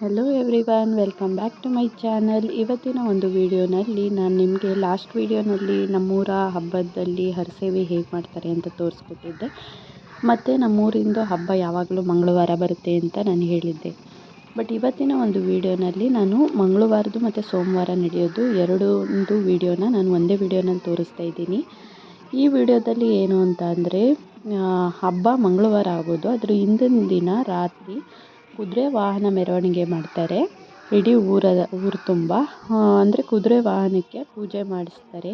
Hello everyone, welcome back to my channel. ಇವತ್ತಿನ ಒಂದು ವಿಡಿಯೋನಲ್ಲಿ ನಾನು ನಿಮಗೆ ಲಾಸ್ಟ್ ವಿಡಿಯೋನಲ್ಲಿ ನಮ್ಮೂರ ಹಬ್ಬದಲ್ಲಿ ಹರಸೇವೆ ಹೇಗೆ ಮಾಡ್ತಾರೆ ಅಂತ ತೋರಿಸ್ಕೊಟ್ಟಿದ್ದೆ. ಮತ್ತು ನಮ್ಮೂರಿಂದು ಹಬ್ಬ ಯಾವಾಗಲೂ ಮಂಗಳವಾರ ಬರುತ್ತೆ ಅಂತ ನಾನು ಹೇಳಿದ್ದೆ. ಬಟ್ ಇವತ್ತಿನ ಒಂದು ವಿಡಿಯೋನಲ್ಲಿ ನಾನು ಮಂಗಳವಾರದ್ದು ಮತ್ತು ಸೋಮವಾರ ನಡೆಯೋದು ಒಂದು ವಿಡಿಯೋನ ನಾನು ಒಂದೇ ವಿಡಿಯೋನಲ್ಲಿ ತೋರಿಸ್ತಾ ಇದ್ದೀನಿ. ಈ ವಿಡಿಯೋದಲ್ಲಿ ಏನು ಅಂತ ಅಂದರೆ ಹಬ್ಬ ಮಂಗಳವಾರ ಆಗೋದು, ಅದ್ರ ಹಿಂದಿನ ದಿನ ರಾತ್ರಿ ಕುದುರೆ ವಾಹನ ಮೆರವಣಿಗೆ ಮಾಡ್ತಾರೆ. ಇಡೀ ಊರು ತುಂಬ ಅಂದರೆ ಕುದುರೆ ವಾಹನಕ್ಕೆ ಪೂಜೆ ಮಾಡಿಸ್ತಾರೆ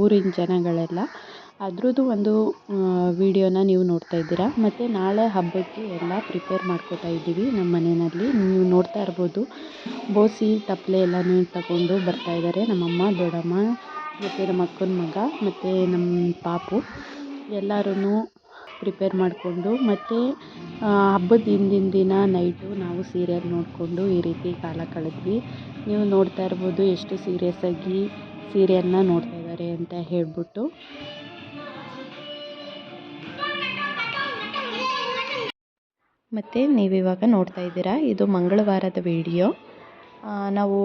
ಊರಿನ ಜನಗಳೆಲ್ಲ. ಅದ್ರದ್ದು ಒಂದು ವಿಡಿಯೋನ ನೀವು ನೋಡ್ತಾ ಇದ್ದೀರಾ. ಮತ್ತು ನಾಳೆ ಹಬ್ಬಕ್ಕೆ ಎಲ್ಲ ಪ್ರಿಪೇರ್ ಮಾಡ್ಕೋತಾ ಇದ್ದೀವಿ ನಮ್ಮ ಮನೆಯಲ್ಲಿ. ನೀವು ನೋಡ್ತಾ ಇರ್ಬೋದು, ಬೋಸಿ ತಪ್ಪಲೆ ಎಲ್ಲನೂ ತಗೊಂಡು ಬರ್ತಾಯಿದ್ದಾರೆ ನಮ್ಮಮ್ಮ, ದೊಡ್ಡಮ್ಮ ಮತ್ತು ನಮ್ಮ ಅಕ್ಕನ ಮಗ ಮತ್ತು ನಮ್ಮ ಪಾಪು ಎಲ್ಲರೂ ಪ್ರಿಪೇರ್ ಮಾಡಿಕೊಂಡು. ಮತ್ತು ಹಬ್ಬದ ಹಿಂದಿನ ದಿನ ನೈಟು ನಾವು ಸೀರಿಯಲ್ ನೋಡಿಕೊಂಡು ಈ ರೀತಿ ಕಾಲ ಕಳೆದ್ವಿ. ನೀವು ನೋಡ್ತಾ ಇರ್ಬೋದು ಎಷ್ಟು ಸೀರಿಯಸ್ಸಾಗಿ ಸೀರಿಯಲ್ನ ನೋಡ್ತಾ ಇದ್ದಾರೆ ಅಂತ ಹೇಳ್ಬಿಟ್ಟು. ಮತ್ತು ನೀವಿವಾಗ ನೋಡ್ತಾ ಇದ್ದೀರಾ, ಇದು ಮಂಗಳವಾರದ ವಿಡಿಯೋ. ನಾವು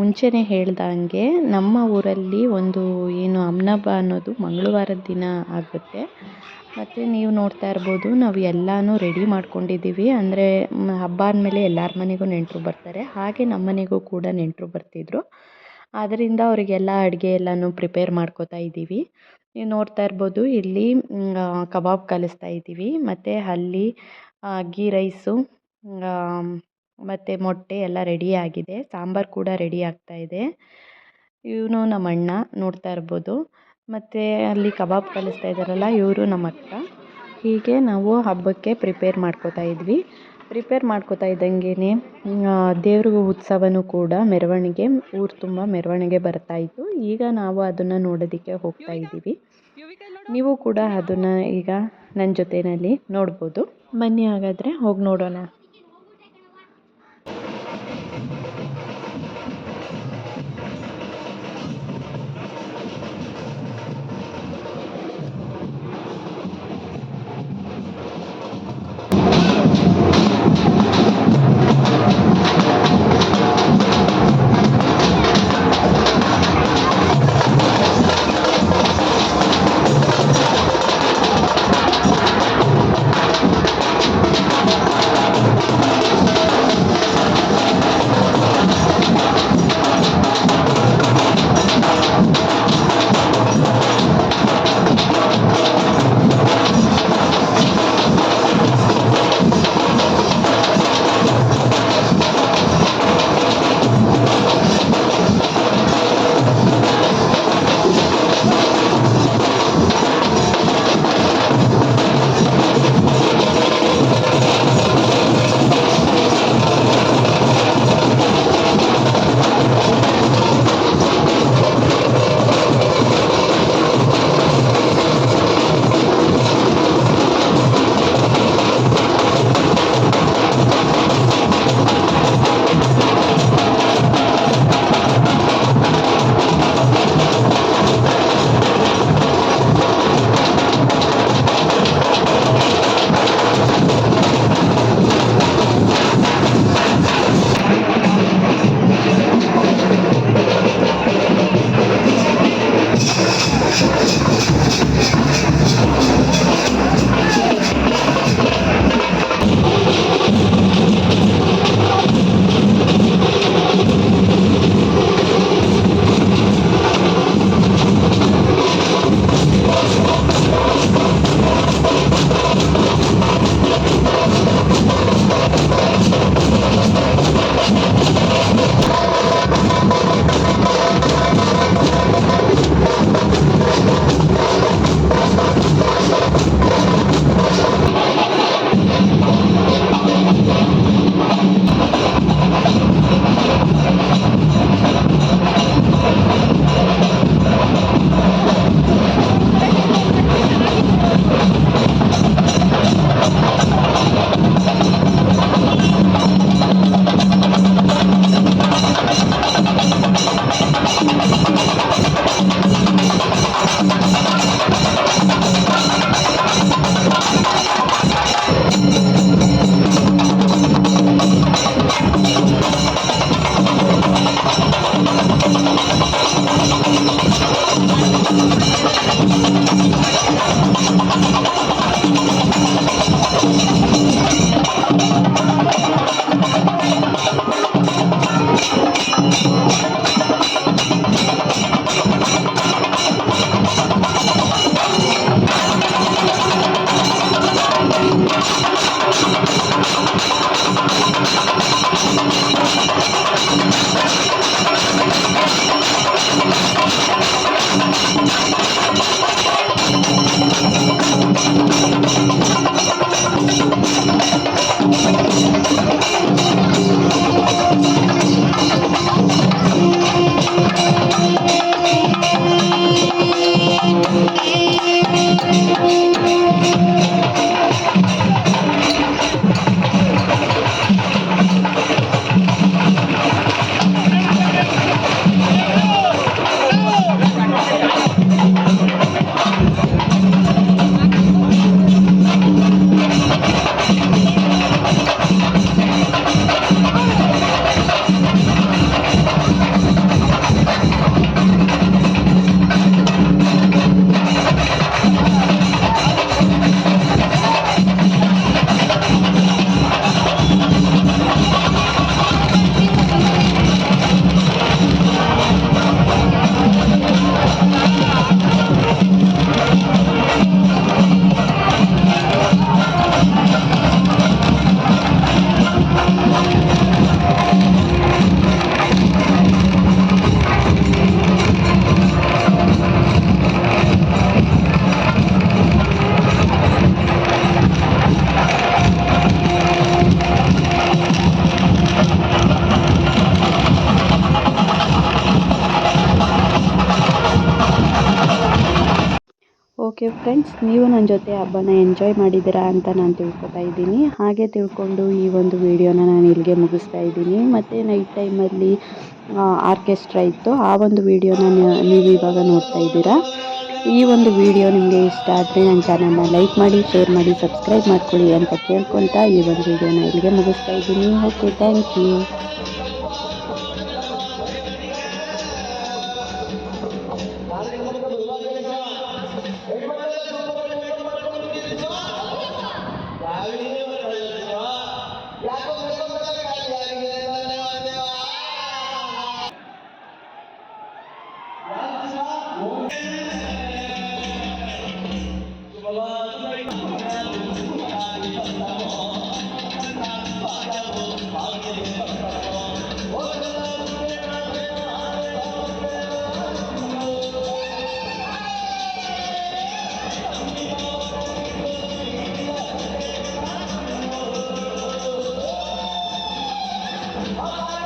ಮುಂಚೆನೇ ಹೇಳ್ದಂಗೆ ನಮ್ಮ ಊರಲ್ಲಿ ಒಂದು ಏನು ಅಮ್ನಬ್ಬ ಅನ್ನೋದು ಮಂಗಳವಾರದ ದಿನ ಆಗುತ್ತೆ. ಮತ್ತು ನೀವು ನೋಡ್ತಾ ಇರ್ಬೋದು, ನಾವು ಎಲ್ಲನೂ ರೆಡಿ ಮಾಡ್ಕೊಂಡಿದ್ದೀವಿ. ಅಂದರೆ ಹಬ್ಬ ಅಂದಮೇಲೆ ಎಲ್ಲರ ಮನೆಗೂ ನೆಂಟರು ಬರ್ತಾರೆ, ಹಾಗೆ ನಮ್ಮ ಮನೆಗೂ ಕೂಡ ನೆಂಟರು ಬರ್ತಿದ್ರು. ಆದ್ದರಿಂದ ಅವರಿಗೆಲ್ಲ ಅಡುಗೆ ಎಲ್ಲನೂ ಪ್ರಿಪೇರ್ ಮಾಡ್ಕೋತಾ ಇದ್ದೀವಿ. ನೀವು ನೋಡ್ತಾ ಇರ್ಬೋದು, ಇಲ್ಲಿ ಕಬಾಬ್ ಕಲಿಸ್ತಾ ಇದ್ದೀವಿ. ಮತ್ತು ಅಲ್ಲಿ ಗೀ ರೈಸು ಮತ್ತು ಮೊಟ್ಟೆ ಎಲ್ಲ ರೆಡಿ ಆಗಿದೆ. ಸಾಂಬಾರು ಕೂಡ ರೆಡಿ ಆಗ್ತಾಯಿದೆ. ಇವನು ನಮ್ಮ ಅಣ್ಣ ನೋಡ್ತಾ ಇರ್ಬೋದು. ಮತ್ತು ಅಲ್ಲಿ ಕಬಾಬ್ ಕಲಿಸ್ತಾ ಇದ್ದಾರಲ್ಲ, ಇವರು ನಮ್ಮ ಅಕ್ಕ. ಹೀಗೆ ನಾವು ಹಬ್ಬಕ್ಕೆ ಪ್ರಿಪೇರ್ ಮಾಡ್ಕೋತಾ ಇದ್ವಿ. ಪ್ರಿಪೇರ್ ಮಾಡ್ಕೋತಾ ಇದ್ದಂಗೆ ದೇವ್ರ ಉತ್ಸವನೂ ಕೂಡ ಮೆರವಣಿಗೆ ಊರು ತುಂಬ ಮೆರವಣಿಗೆ ಬರ್ತಾಯಿತ್ತು. ಈಗ ನಾವು ಅದನ್ನು ನೋಡೋದಕ್ಕೆ ಹೋಗ್ತಾ ಇದ್ದೀವಿ. ನೀವು ಕೂಡ ಅದನ್ನು ಈಗ ನನ್ನ ಜೊತೆಯಲ್ಲಿ ನೋಡ್ಬೋದು. ಬನ್ನಿ ಹಾಗಾದರೆ ಹೋಗಿ ನೋಡೋಣ. ಓಕೆ ಫ್ರೆಂಡ್ಸ್, ನೀವು ನನ್ನ ಜೊತೆ ಹಬ್ಬನ ಎಂಜಾಯ್ ಮಾಡಿದ್ದೀರಾ ಅಂತ ನಾನು ತಿಳ್ಕೊತಾ ಇದ್ದೀನಿ. ಹಾಗೆ ತಿಳ್ಕೊಂಡು ಈ ಒಂದು ವಿಡಿಯೋನ ನಾನು ಇಲ್ಲಿಗೆ ಮುಗಿಸ್ತಾ ಇದ್ದೀನಿ. ಮತ್ತು ನೈಟ್ ಟೈಮಲ್ಲಿ ಆರ್ಕೆಸ್ಟ್ರಾ ಇತ್ತು, ಆ ಒಂದು ವಿಡಿಯೋನ ನೀವು ಇವಾಗ ನೋಡ್ತಾ ಇದ್ದೀರಾ. ಈ ಒಂದು ವಿಡಿಯೋ ನಿಮಗೆ ಇಷ್ಟ ಆದರೆ ನನ್ನ ಚಾನಲ್ನ ಲೈಕ್ ಮಾಡಿ, ಶೇರ್ ಮಾಡಿ, ಸಬ್ಸ್ಕ್ರೈಬ್ ಮಾಡ್ಕೊಳ್ಳಿ ಅಂತ ಕೇಳ್ಕೊತಾ ಈ ಒಂದು ವಿಡಿಯೋನ ಇಲ್ಲಿಗೆ ಮುಗಿಸ್ತಾ ಇದ್ದೀನಿ. Okay, thank you. Bye-bye.